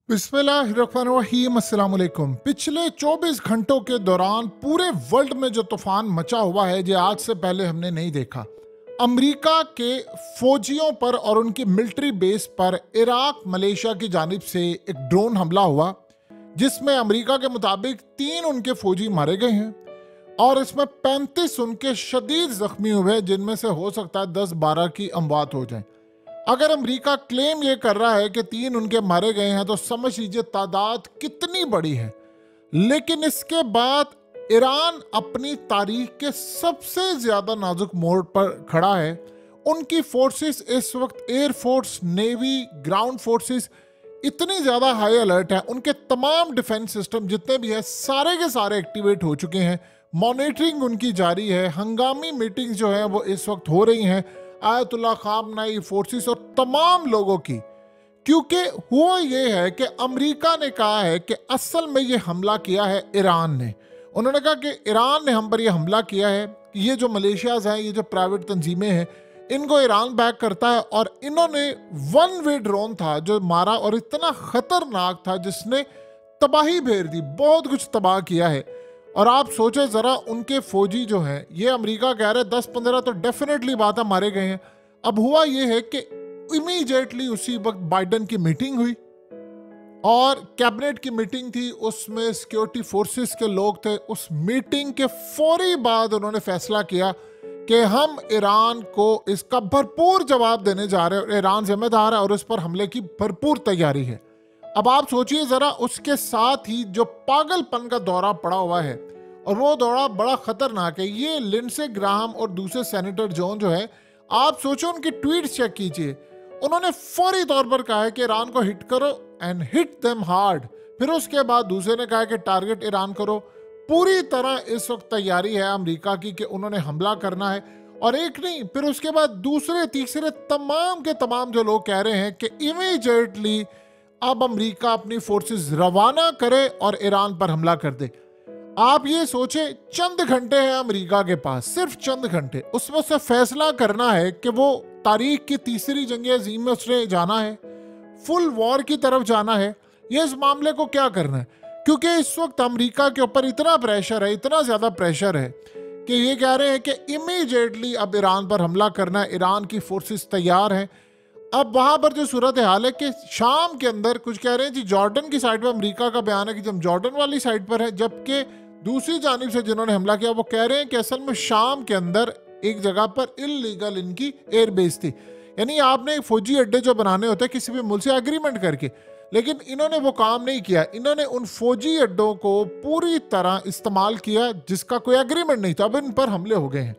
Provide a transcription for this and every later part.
बिस्मिल्लाहिर्रहमानिर्रहीम, अस्सलाम वालेकुम। पिछले 24 घंटों के दौरान पूरे वर्ल्ड में जो तूफान मचा हुआ है, जो आज से पहले हमने नहीं देखा। अमेरिका के फौजियों पर और उनकी मिलिट्री बेस पर इराक मलेशिया की जानिब से एक ड्रोन हमला हुआ, जिसमें अमेरिका के मुताबिक 3 उनके फौजी मारे गए हैं और इसमें 35 उनके शदीद जख्मी हुए, जिनमें से हो सकता है 10-12 की अमवात हो जाए। अगर अमेरिका क्लेम ये कर रहा है कि 3 उनके मारे गए हैं, तो समझ लीजिए तादाद कितनी बड़ी है। लेकिन इसके बाद ईरान अपनी तारीख के सबसे ज्यादा नाजुक मोड़ पर खड़ा है। उनकी फोर्सेस इस वक्त एयरफोर्स, नेवी, ग्राउंड फोर्सेस इतनी ज्यादा हाई अलर्ट है। उनके तमाम डिफेंस सिस्टम जितने भी हैं, सारे के सारे एक्टिवेट हो चुके हैं। मॉनिटरिंग उनकी जारी है। हंगामी मीटिंग्स जो है वो इस वक्त हो रही हैं आयतुल्ला खामनाई, फोर्सेस और तमाम लोगों की। क्योंकि हुआ ये है कि अमेरिका ने कहा है कि असल में ये हमला किया है ईरान ने। उन्होंने कहा कि ईरान ने हम पर ये हमला किया है। ये जो मलेशियाज हैं, ये जो प्राइवेट तंजीमें हैं, इनको ईरान बैक करता है। और इन्होंने वन वे ड्रोन था जो मारा, और इतना खतरनाक था जिसने तबाही भेज दी, बहुत कुछ तबाह किया है। और आप सोचे जरा, उनके फौजी जो हैं, ये अमेरिका कह रहे 10-15 तो डेफिनेटली बात है मारे गए हैं। अब हुआ ये है कि इमीडिएटली उसी वक्त बाइडन की मीटिंग हुई और कैबिनेट की मीटिंग थी, उसमें सिक्योरिटी फोर्सेस के लोग थे। उस मीटिंग के फौरी बाद उन्होंने फैसला किया कि हम ईरान को इसका भरपूर जवाब देने जा रहे हैं और ईरान जिम्मेदार है और इस पर हमले की भरपूर तैयारी है। अब आप सोचिए जरा, उसके साथ ही जो पागलपन का दौरा पड़ा हुआ है, और वो दौरा बड़ा खतरनाक है। ये लिंडसे ग्राहम और दूसरे सेनेटर जॉन जो है, आप सोचो उनकी ट्वीट्स चेक कीजिए। उन्होंने फौरी तौर पर कहा है कि ईरान को हिट करो एंड हिट देम हार्ड। फिर उसके बाद दूसरे ने कहा कि टारगेट ईरान करो। पूरी तरह इस वक्त तैयारी है अमेरिका की कि उन्होंने हमला करना है। और एक नहीं, फिर उसके बाद दूसरे तीसरे तमाम के तमाम जो लोग कह रहे हैं कि इमीडिएटली अब अमेरिका अपनी फोर्सेस रवाना करे और ईरान पर हमला कर दे। आप ये सोचे, चंद घंटे हैं अमेरिका के पास, सिर्फ चंद घंटे। उसमें से फैसला करना है कि वो तारीख की तीसरी जंग अजीम में उसने जाना है, फुल वॉर की तरफ जाना है, ये इस मामले को क्या करना है। क्योंकि इस वक्त अमेरिका के ऊपर इतना प्रेशर है, इतना ज्यादा प्रेशर है कि ये कह रहे हैं कि इमीडिएटली अब ईरान पर हमला करना है। ईरान की फोर्सेस तैयार हैं। अब वहां पर जो सूरत हाल है कि शाम के अंदर कुछ कह रहे हैं जी, जॉर्डन की साइड पर अमेरिका का बयान है कि हम जॉर्डन वाली साइड पर है, जबकि दूसरी जानिब से जिन्होंने हमला किया वो कह रहे हैं कि असल में शाम के अंदर एक जगह पर इल्लीगल इनकी एयरबेस थी। यानी आपने फौजी अड्डे जो बनाने होते हैं किसी भी मुल्क से एग्रीमेंट करके, लेकिन इन्होंने वो काम नहीं किया। इन्होंने उन फौजी अड्डों को पूरी तरह इस्तेमाल किया जिसका कोई एग्रीमेंट नहीं था। अब इन पर हमले हो गए हैं।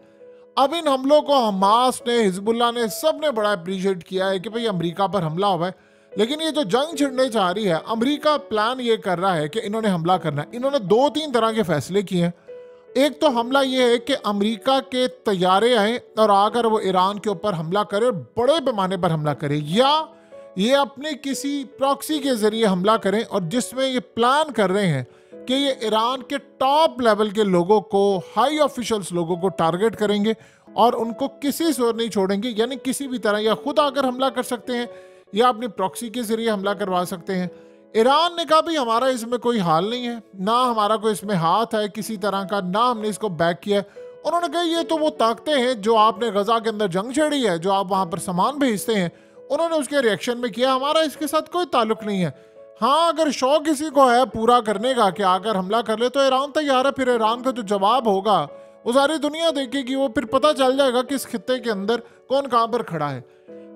अब इन हमलों को हमास ने, हिजबुल्लाह ने, सब ने बड़ा अप्रिशिएट किया है कि भाई अमेरिका पर हमला हुआ है। लेकिन ये जो जंग छिड़ने जा रही है, अमेरिका प्लान ये कर रहा है कि इन्होंने हमला करना है। इन्होंने 2-3 तरह के फैसले किए हैं। एक तो हमला ये है कि अमेरिका के तैयारे आए और आकर वो ईरान के ऊपर हमला करे, बड़े पैमाने पर हमला करे, या ये अपने किसी प्रॉक्सी के जरिए हमला करें, और जिसमें ये प्लान कर रहे हैं कि ये ईरान के टॉप लेवल के लोगों को, हाई ऑफिशियल्स लोगों को टारगेट करेंगे और उनको किसी सोर नहीं छोड़ेंगे। यानी किसी भी तरह, या खुद आकर हमला कर सकते हैं या अपनी प्रॉक्सी के जरिए हमला करवा सकते हैं। ईरान ने कहा भी हमारा इसमें कोई हाल नहीं है, ना हमारा कोई इसमें हाथ है किसी तरह का, ना हमने इसको बैक किया है। उन्होंने कहा ये तो वो ताकतें हैं जो आपने गजा के अंदर जंग छेड़ी है, जो आप वहां पर सामान भेजते हैं, उन्होंने उसके रिएक्शन में किया, हमारा इसके साथ कोई ताल्लुक नहीं है। हाँ, अगर शौक किसी को है पूरा करने का कि आकर हमला कर ले, तो ईरान तैयार है। फिर ईरान का जो जवाब होगा वो सारी दुनिया देखेगी, वो फिर पता चल जाएगा कि इस खित्ते के अंदर कौन कहां पर खड़ा है।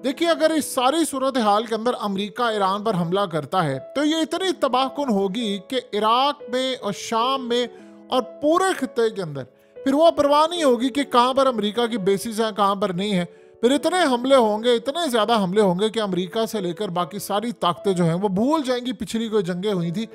देखिए, अगर इस सारी सूरत हाल के अंदर अमेरिका ईरान पर हमला करता है तो ये इतनी तबाहकुन होगी कि इराक में और शाम में और पूरे खित्ते के अंदर फिर वो परवाह नहीं होगी कि कहां पर अमेरिका की बेसिस है, कहां पर नहीं है। फिर इतने हमले होंगे, इतने ज्यादा हमले होंगे कि अमेरिका से लेकर बाकी सारी ताकतें जो हैं वो भूल जाएंगी पिछली कोई जंगें हुई थी।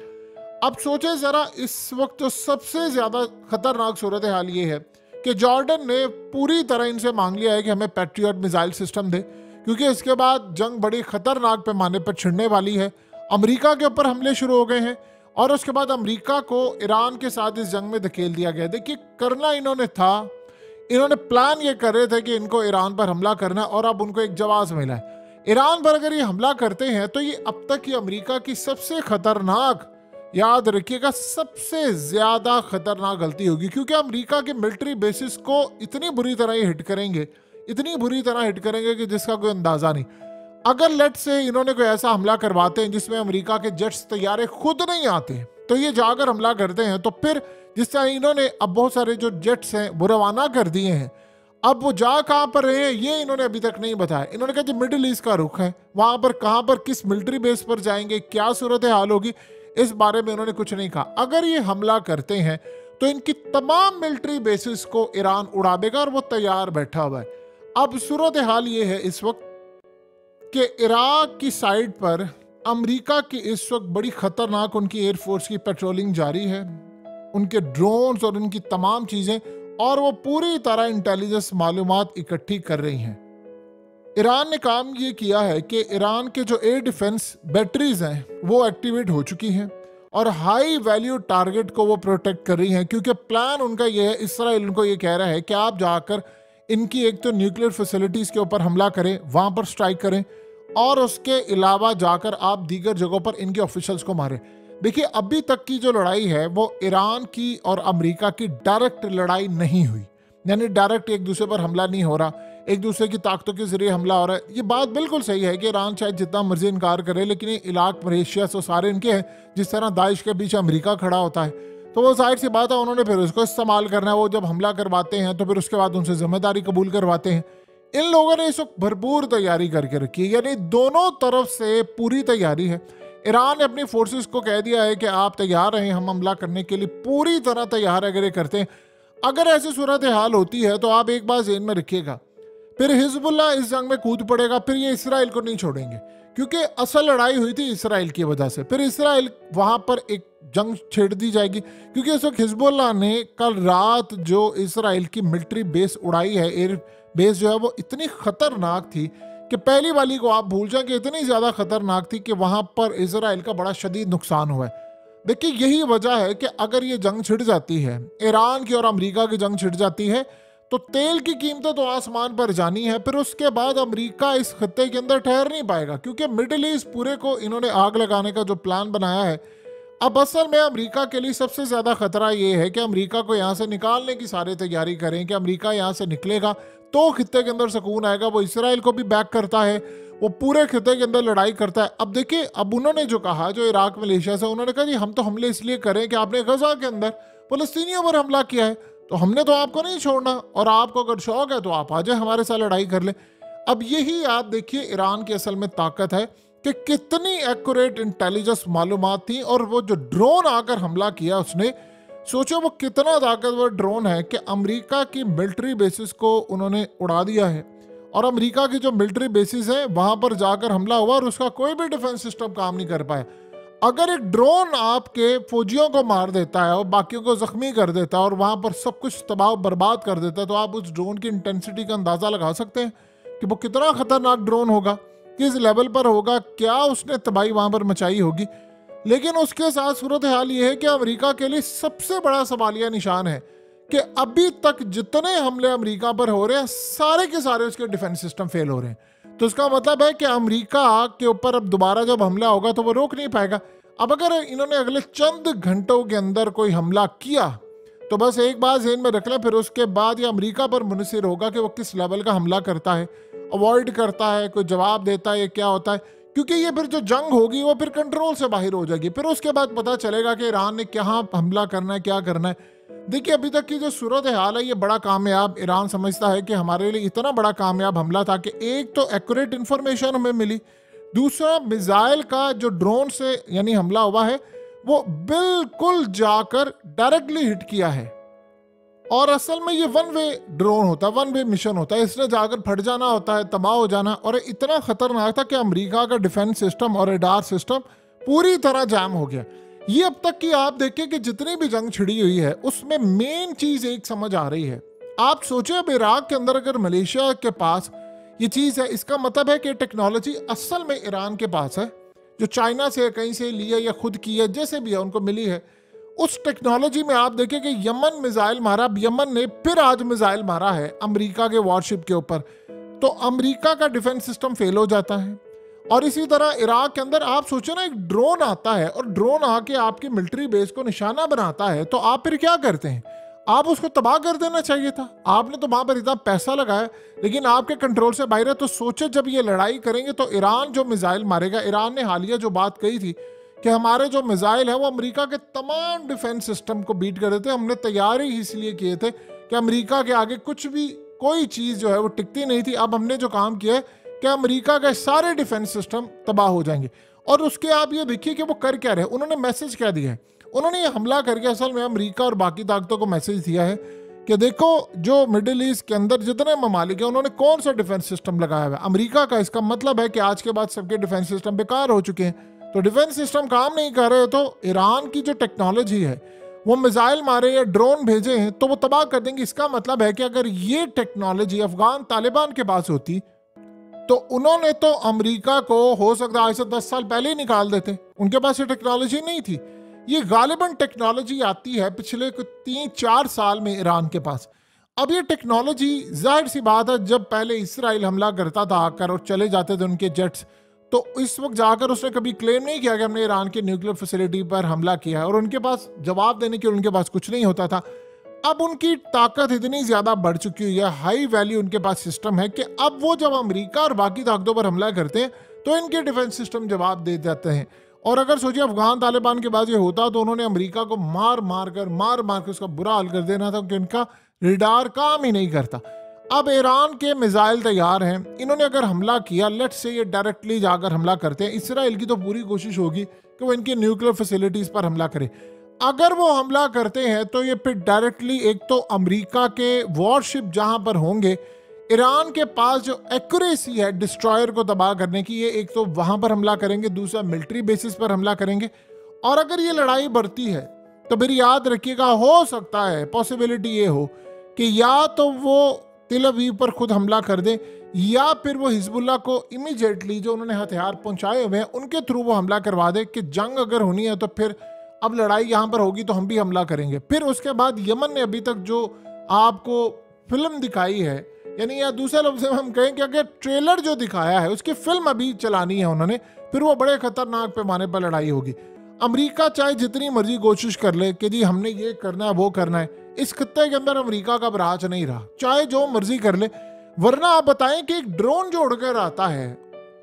अब सोचे जरा, इस वक्त तो सबसे ज्यादा खतरनाक सूरत हाल ये है कि जॉर्डन ने पूरी तरह इनसे मांग लिया है कि हमें पैट्रियट मिसाइल सिस्टम दे, क्योंकि इसके बाद जंग बड़ी खतरनाक पैमाने पर छिड़ने वाली है। अमेरिका के ऊपर हमले शुरू हो गए हैं और उसके बाद अमेरिका को ईरान के साथ इस जंग में धकेल दिया गया। देखिए, करना इन्होंने था, इन्होंने प्लान ये कर रहे थे कि इनको ईरान पर हमला करना, और अब उनको एक जवाब मिला है। ईरान पर अगर ये हमला करते हैं तो ये अब तक की अमेरिका की सबसे खतरनाक, याद रखिएगा, सबसे ज्यादा खतरनाक गलती होगी, क्योंकि अमेरिका के मिलिट्री बेसिस को इतनी बुरी तरह ये हिट करेंगे, इतनी बुरी तरह हिट करेंगे कि जिसका कोई अंदाजा नहीं। अगर लेट से इन्होंने कोई ऐसा हमला करवाते हैं जिसमें अमेरिका के जेट्स तैयारे खुद नहीं आते, तो ये जाकर हमला करते हैं, तो फिर जिस तरह इन्होंने अब बहुत सारे जो जेट्स हैं वो रवाना कर दिए हैं, अब वो जा कहाँ पर रहे हैं ये इन्होंने अभी तक नहीं बताया। इन्होंने कहा जो मिडिल ईस्ट का रुख है, वहां पर कहाँ पर किस मिलिट्री बेस पर जाएंगे, क्या सूरत हाल होगी, इस बारे में उन्होंने कुछ नहीं कहा। अगर ये हमला करते हैं तो इनकी तमाम मिलिट्री बेसिस को ईरान उड़ा देगा और वो तैयार बैठा हुआ है। अब सूरत हाल ये है इस वक्त कि इराक की साइड पर अमेरिका की इस वक्त बड़ी खतरनाक उनकी एयरफोर्स की पेट्रोलिंग जारी है, उनके ड्रोन्स और उनकी तमाम चीजें, और वो पूरी तरह इंटेलिजेंस मालूमात इकट्ठी कर रही हैं। ईरान ने काम ये किया है कि ईरान के जो एयर डिफेंस बैटरीज हैं वो एक्टिवेट हो चुकी हैं और हाई वैल्यू टारगेट को वो प्रोटेक्ट कर रही हैं, क्योंकि प्लान उनका ये है, इसराइल उनको ये कह रहा है कि आप जाकर इनकी एक तो न्यूक्लियर फैसिलिटीज के ऊपर हमला करें, वहां पर स्ट्राइक करें, और उसके अलावा जाकर आप दीगर जगहों पर इनके ऑफिशियल्स को मारें। देखिए, अभी तक की जो लड़ाई है वो ईरान की और अमेरिका की डायरेक्ट लड़ाई नहीं हुई, यानी डायरेक्ट एक दूसरे पर हमला नहीं हो रहा, एक दूसरे की ताकतों के जरिए हमला हो रहा है। ये बात बिल्कुल सही है कि ईरान चाहे जितना मर्जी इनकार करे, लेकिन ये इलाक मलेशिया से सारे इनके हैं। जिस तरह दाइश के पीछे अमेरिका खड़ा होता है, तो वो जाहिर सी बात है उन्होंने फिर उसको इस्तेमाल करना है। वो जब हमला करवाते हैं तो फिर उसके बाद उनसे जिम्मेदारी कबूल करवाते हैं। इन लोगों ने इस वक्त भरपूर तैयारी करके रखी है, यानी दोनों तरफ से पूरी तैयारी है। ईरान ने अपनी फोर्सेस को कह दिया है कि आप तैयार रहें, हम हमला करने के लिए पूरी तरह तैयार अगर ये करते हैं। अगर ऐसी सूरत हाल होती है तो आप एक बात ज़हन में रखिएगा, फिर हिजबुल्लाह इस जंग में कूद पड़ेगा, फिर ये इसराइल को नहीं छोड़ेंगे, क्योंकि असल लड़ाई हुई थी इसराइल की वजह से। फिर इसराइल वहां पर एक जंग छेड़ दी जाएगी, क्योंकि इस वक्त हिजबुल्लाह ने कल रात जो इसराइल की मिलिट्री बेस उड़ाई है, एयर बेस जो है वो इतनी खतरनाक थी कि पहली वाली को आप भूल जाएं कि इतनी ज़्यादा खतरनाक थी कि वहां पर इसराइल का बड़ा शदीद नुकसान हुआ है। देखिए, यही वजह है कि अगर ये जंग छिड़ जाती है, ईरान की और अमेरिका की जंग छिड़ जाती है, तो तेल की कीमतें तो आसमान पर जानी है। फिर उसके बाद अमेरिका इस खत्ते के अंदर ठहर नहीं पाएगा, क्योंकि मिडिल ईस्ट पूरे को इन्होंने आग लगाने का जो प्लान बनाया है। अब असल में अमेरिका के लिए सबसे ज़्यादा खतरा ये है कि अमेरिका को यहाँ से निकालने की सारी तैयारी करें, कि अमेरिका यहाँ से निकलेगा तो खित्ते के अंदर सुकून आएगा। वो इसराइल को भी बैक करता है, वो पूरे खित्ते के अंदर लड़ाई करता है। अब देखिए, अब उन्होंने जो कहा, जो इराक मलेशिया से, उन्होंने कहा जी हम तो हमले इसलिए करें कि आपने गजा के अंदर फलस्तीनियों पर हमला किया है, तो हमने तो आपको नहीं छोड़ना, और आपको अगर शौक है तो आप आ जाए हमारे साथ लड़ाई कर ले। अब यही आप देखिए ईरान की असल में ताकत है कि कितनी एक्यूरेट इंटेलिजेंस मालूमात थी, और वो जो ड्रोन आकर हमला किया उसने, सोचो वो कितना ताकतवर ड्रोन है कि अमेरिका की मिलिट्री बेसिस को उन्होंने उड़ा दिया है, और अमेरिका की जो मिलिट्री बेसिस है वहां पर जाकर हमला हुआ और उसका कोई भी डिफेंस सिस्टम काम नहीं कर पाया। अगर एक ड्रोन आपके फौजियों को मार देता है और बाकियों को जख्मी कर देता है और वहां पर सब कुछ तबाह बर्बाद कर देता है, तो आप उस ड्रोन की इंटेंसिटी का अंदाजा लगा सकते हैं कि वो कितना खतरनाक ड्रोन होगा, किस लेवल पर होगा, क्या उसने तबाही वहां पर मचाई होगी। लेकिन उसके साथ सूरत हाल ये है कि अमेरिका के लिए सबसे बड़ा सवालिया निशान है कि अभी तक जितने हमले अमेरिका पर हो रहे हैं, सारे के सारे उसके डिफेंस सिस्टम फेल हो रहे हैं। तो इसका मतलब है कि अमेरिका के ऊपर अब दोबारा जब हमला होगा तो वो रोक नहीं पाएगा। अब अगर इन्होंने अगले चंद घंटों के अंदर कोई हमला किया तो बस एक बात ज़हन में रख लें, फिर उसके बाद ये अमेरिका पर मुनसिर होगा कि वो किस लेवल का हमला करता है, अवॉइड करता है, कोई जवाब देता है, क्या होता है। क्योंकि ये फिर जो जंग होगी वो फिर कंट्रोल से बाहर हो जाएगी। फिर उसके बाद पता चलेगा कि ईरान ने कहाँ हमला करना है, क्या करना है। देखिए, अभी तक की जो सूरत हाल है ये बड़ा कामयाब, ईरान समझता है कि हमारे लिए इतना बड़ा कामयाब हमला था कि एक तो एक्यूरेट इंफॉर्मेशन हमें मिली, दूसरा मिसाइल का जो ड्रोन से यानी हमला हुआ है वो बिल्कुल जाकर डायरेक्टली हिट किया है। और असल में ये वन वे ड्रोन होता है, वन वे मिशन होता है, इसने जाकर फट जाना होता है, तबाह हो जाना। और इतना खतरनाक था कि अमेरिका का डिफेंस सिस्टम और रडार सिस्टम पूरी तरह जाम हो गया। ये अब तक की आप देखिए कि जितनी भी जंग छिड़ी हुई है उसमें मेन चीज एक समझ आ रही है। आप सोचे अब इराक के अंदर अगर मलेशिया के पास ये चीज है, इसका मतलब है कि टेक्नोलॉजी असल में ईरान के पास है, जो चाइना से कहीं से ली है या खुद की है, जैसे भी है उनको मिली है। उस टेक्नोलॉजी में आप देखिए कि यमन मिसाइल मारा, यमन ने फिर आज मिसाइल मारा है अमेरिका के वॉरशिप के ऊपर। तो अमेरिका का डिफेंस सिस्टम फेल हो जाता है। और इसी तरह इराक के अंदर आप सोचो ना, एक ड्रोन आता है और ड्रोन आके आपकी मिलिट्री बेस को निशाना बनाता है, तो आप फिर क्या करते हैं? आप उसको तबाह कर देना चाहिए था। आपने तो वहां पर इतना पैसा लगाया लेकिन आपके कंट्रोल से बाहर है। तो सोचे जब ये लड़ाई करेंगे तो ईरान जो मिसाइल मारेगा, ईरान ने हालिया जो बात कही थी कि हमारे जो मिसाइल है वो अमेरिका के तमाम डिफेंस सिस्टम को बीट कर देते, हमने तैयारी इसलिए किए थे कि अमेरिका के आगे कुछ भी कोई चीज जो है वो टिकती नहीं थी। अब हमने जो काम किया है कि अमेरिका के सारे डिफेंस सिस्टम तबाह हो जाएंगे। और उसके आप ये देखिए कि वो कर क्या रहे, उन्होंने मैसेज क्या दिया है। उन्होंने ये हमला करके असल में अमेरिका और बाकी ताकतों को मैसेज दिया है कि देखो जो मिडिल ईस्ट के अंदर जितने ममालिक हैं उन्होंने कौन सा डिफेंस सिस्टम लगाया हुआ है अमेरिका का। इसका मतलब है कि आज के बाद सबके डिफेंस सिस्टम बेकार हो चुके हैं। तो डिफेंस सिस्टम काम नहीं कर रहे, तो ईरान की जो टेक्नोलॉजी है वो मिसाइल मारे या ड्रोन भेजे हैं तो वो तबाह कर देंगे। इसका मतलब है कि अगर ये टेक्नोलॉजी अफगान तालिबान के पास होती तो उन्होंने तो अमेरिका को हो सकता है आज से 10 साल पहले ही निकाल देते। उनके पास ये टेक्नोलॉजी नहीं थी। ये गालिबन टेक्नोलॉजी आती है पिछले 3-4 साल में ईरान के पास। अब ये टेक्नोलॉजी जाहिर सी बात है, जब पहले इसराइल हमला करता था आकर और चले जाते थे उनके जेट्स, तो इस वक्त जाकर उसने कभी क्लेम नहीं किया कि हमने ईरान की न्यूक्लियर फैसिलिटी पर हमला किया है। और उनके पास जवाब देने के उनके पास कुछ नहीं होता था। अब उनकी ताकत इतनी ज्यादा बढ़ चुकी हुई है, हाई वैल्यू उनके पास सिस्टम है कि अब वो जब अमेरिका और बाकी ताकतों पर हमला करते हैं तो इनके डिफेंस सिस्टम जवाब दे जाते हैं। और अगर सोचिए अफगान तालिबान के बाद ये होता तो उन्होंने अमेरिका को मार मार कर उसका बुरा हाल कर देना था, क्योंकि उनका रडार काम ही नहीं करता। अब ईरान के मिसाइल तैयार हैं, इन्होंने अगर हमला किया, लेट्स से ये डायरेक्टली जाकर हमला करते हैं, इसराइल की तो पूरी कोशिश होगी कि वो इनकी न्यूक्लियर फैसिलिटीज पर हमला करे। अगर वो हमला करते हैं तो ये फिर डायरेक्टली एक तो अमेरिका के वॉरशिप जहां पर होंगे, ईरान के पास जो एक्यूरेसी है डिस्ट्रॉयर को तबाह करने की, ये एक तो वहां पर हमला करेंगे, दूसरा मिलिट्री बेसिस पर हमला करेंगे। और अगर ये लड़ाई बढ़ती है तो फिर याद रखिएगा, हो सकता है पॉसिबिलिटी ये हो कि या तो वो तिल अवीव पर खुद हमला कर दें या फिर वो हिजबुल्लाह को इमीडिएटली जो उन्होंने हथियार पहुंचाए हुए हैं उनके थ्रू वो हमला करवा दे कि जंग अगर होनी है तो फिर अब लड़ाई यहां पर होगी तो हम भी हमला करेंगे। फिर उसके बाद यमन ने अभी तक जो आपको फिल्म दिखाई है, यानी या दूसरे लफ्ज़ में हम कहें कि अगर ट्रेलर जो दिखाया है उसकी फिल्म अभी चलानी है उन्होंने, फिर वो बड़े खतरनाक पैमाने पर लड़ाई होगी। अमेरिका चाहे जितनी मर्जी कोशिश कर ले कि जी हमने ये करना है वो करना है, इस खत्ते के अंदर अमेरिका का राज नहीं रहा, चाहे जो मर्जी कर ले। वरना आप बताएं कि एक ड्रोन जो उड़कर आता है,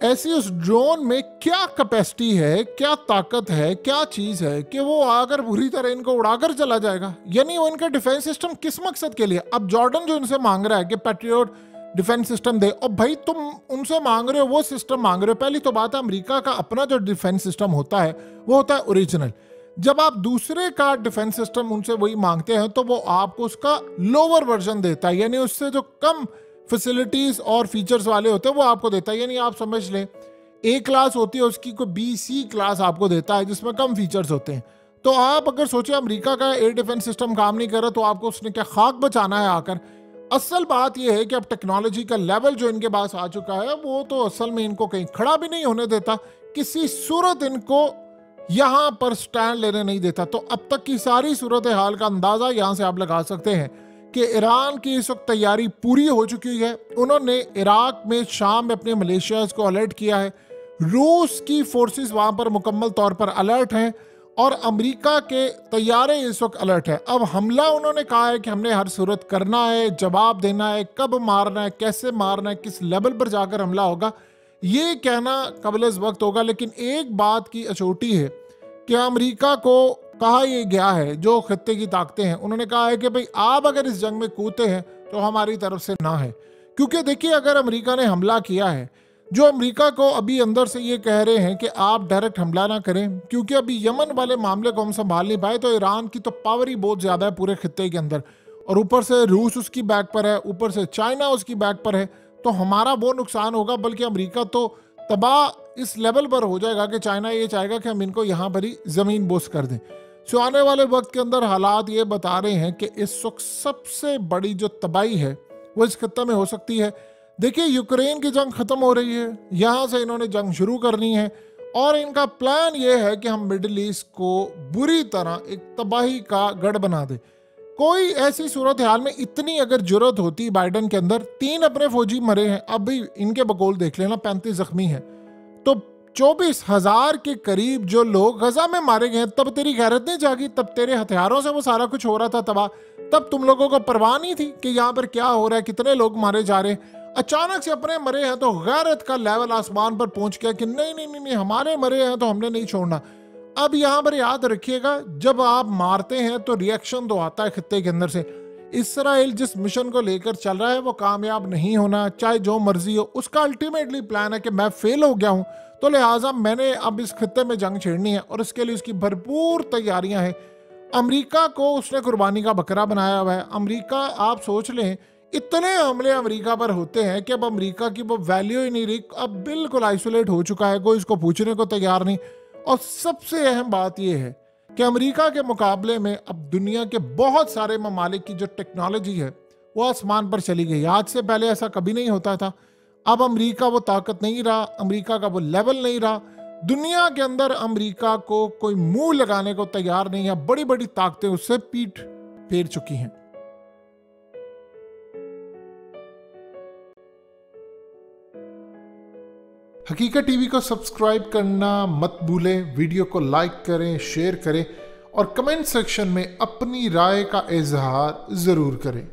ऐसी उस ड्रोन में क्या कैपेसिटी है, क्या ताकत है, क्या चीज है कि वो आकर बुरी तरह इनको उड़ाकर चला जाएगा। यानी वो इनका डिफेंस सिस्टम किस मकसद के लिए? अब जॉर्डन जो इनसे मांग रहा है कि पैट्रियट डिफेंस सिस्टम दे, और भाई तुम उनसे मांग रहे हो वो सिस्टम मांग रहे हो। पहली तो बात है अमेरिका का अपना जो डिफेंस सिस्टम होता है वो होता है ओरिजिनल। जब आप दूसरे का डिफेंस सिस्टम उनसे वही मांगते हैं तो वो आपको उसका लोअर वर्जन देता है, यानी उससे जो कम फैसिलिटीज और फीचर्स वाले होते हैं वो आपको देता है। यानी आप समझ लें ए क्लास होती है उसकी कोई बी सी क्लास आपको देता है जिसमें कम फीचर्स होते हैं। तो आप अगर सोचे अमेरिका का एयर डिफेंस सिस्टम काम नहीं कर रहा तो आपको उसने क्या खाक बचाना है आकर। असल बात यह है कि अब टेक्नोलॉजी का लेवल जो इनके पास आ चुका है वो तो असल में इनको कहीं खड़ा भी नहीं होने देता, किसी सूरत इनको यहां पर स्टैंड लेने नहीं देता। तो अब तक की सारी सूरत हाल का अंदाजा यहां से आप लगा सकते हैं कि ईरान की इस वक्त तैयारी पूरी हो चुकी है। उन्होंने इराक में, शाम में अपने मलेशियाज को अलर्ट किया है। रूस की फोर्सेस वहां पर मुकम्मल तौर पर अलर्ट हैं और अमेरिका के तैयारे इस वक्त अलर्ट है। अब हमला उन्होंने कहा है कि हमने हर सूरत करना है, जवाब देना है, कब मारना है, कैसे मारना है, किस लेवल पर जाकर हमला होगा, ये कहना कबल वक्त होगा। लेकिन एक बात की अछूटी है कि अमेरिका को कहा यह गया है, जो खत्ते की ताकतें हैं, उन्होंने कहा है कि भाई आप अगर इस जंग में कूदते हैं तो हमारी तरफ से ना है। क्योंकि देखिए अगर अमेरिका ने हमला किया है, जो अमेरिका को अभी अंदर से ये कह रहे हैं कि आप डायरेक्ट हमला ना करें, क्योंकि अभी यमन वाले मामले को हम संभाल नहीं पाए, तो ईरान की तो पावर ही बहुत ज्यादा है पूरे खत्ते के अंदर, और ऊपर से रूस उसकी बैक पर है, ऊपर से चाइना उसकी बैक पर है, तो हमारा वो नुकसान होगा। बल्कि अमेरिका तो तबाह इस लेवल पर हो जाएगा कि चाइना ये चाहेगा कि हम इनको यहाँ पर ही जमीन बोस कर दें। सो आने वाले वक्त के अंदर हालात ये बता रहे हैं कि इस वक्त सबसे बड़ी जो तबाही है वो इस खत्ते में हो सकती है। देखिए यूक्रेन की जंग खत्म हो रही है, यहाँ से इन्होंने जंग शुरू करनी है और इनका प्लान ये है कि हम मिडिल ईस्ट को बुरी तरह एक तबाही का गढ़ बना दे। कोई ऐसी सूरत हाल में इतनी अगर जरूरत होती बाइडन के अंदर, 3 अपने फौजी मरे हैं, अब भी इनके बकौल देख लेना, 35 जख्मी हैं, तो 24,000 के करीब जो लोग गजा में मारे गए, तब तेरी गैरत नहीं जागी? तब तेरे हथियारों से वो सारा कुछ हो रहा था तबाह, तब तुम लोगों को परवाह नहीं थी कि यहाँ पर क्या हो रहा है, कितने लोग मारे जा रहे हैं? अचानक से अपने मरे हैं तो गैरत का लेवल आसमान पर पहुंच गया कि नहीं नहीं नहीं नहीं, हमारे मरे हैं तो हमने नहीं छोड़ना। अब यहाँ पर याद रखिएगा, जब आप मारते हैं तो रिएक्शन तो आता है खित्ते के अंदर से। इसराइल जिस मिशन को लेकर चल रहा है वो कामयाब नहीं होना, चाहे जो मर्जी हो। उसका अल्टीमेटली प्लान है कि मैं फेल हो गया हूं, तो लिहाजा मैंने अब इस खित्ते में जंग छेड़नी है, और इसके लिए उसकी भरपूर तैयारियां हैं। अमेरिका को उसने कुर्बानी का बकरा बनाया हुआ है। अमेरिका, आप सोच लें, इतने हमले अमेरिका पर होते हैं कि अब अमेरिका की वो वैल्यू ही नहीं रही, अब बिल्कुल आइसोलेट हो चुका है, कोई इसको पूछने को तैयार नहीं। और सबसे अहम बात यह है कि अमेरिका के मुकाबले में अब दुनिया के बहुत सारे ममालिक की जो टेक्नोलॉजी है वो आसमान पर चली गई। आज से पहले ऐसा कभी नहीं होता था। अब अमेरिका वो ताकत नहीं रहा, अमेरिका का वो लेवल नहीं रहा। दुनिया के अंदर अमेरिका को कोई मुंह लगाने को तैयार नहीं है। बड़ी बड़ी ताकतें उससे पीठ फेर चुकी हैं। हकीकत टीवी को सब्सक्राइब करना मत भूलें, वीडियो को लाइक करें, शेयर करें और कमेंट सेक्शन में अपनी राय का इजहार जरूर करें।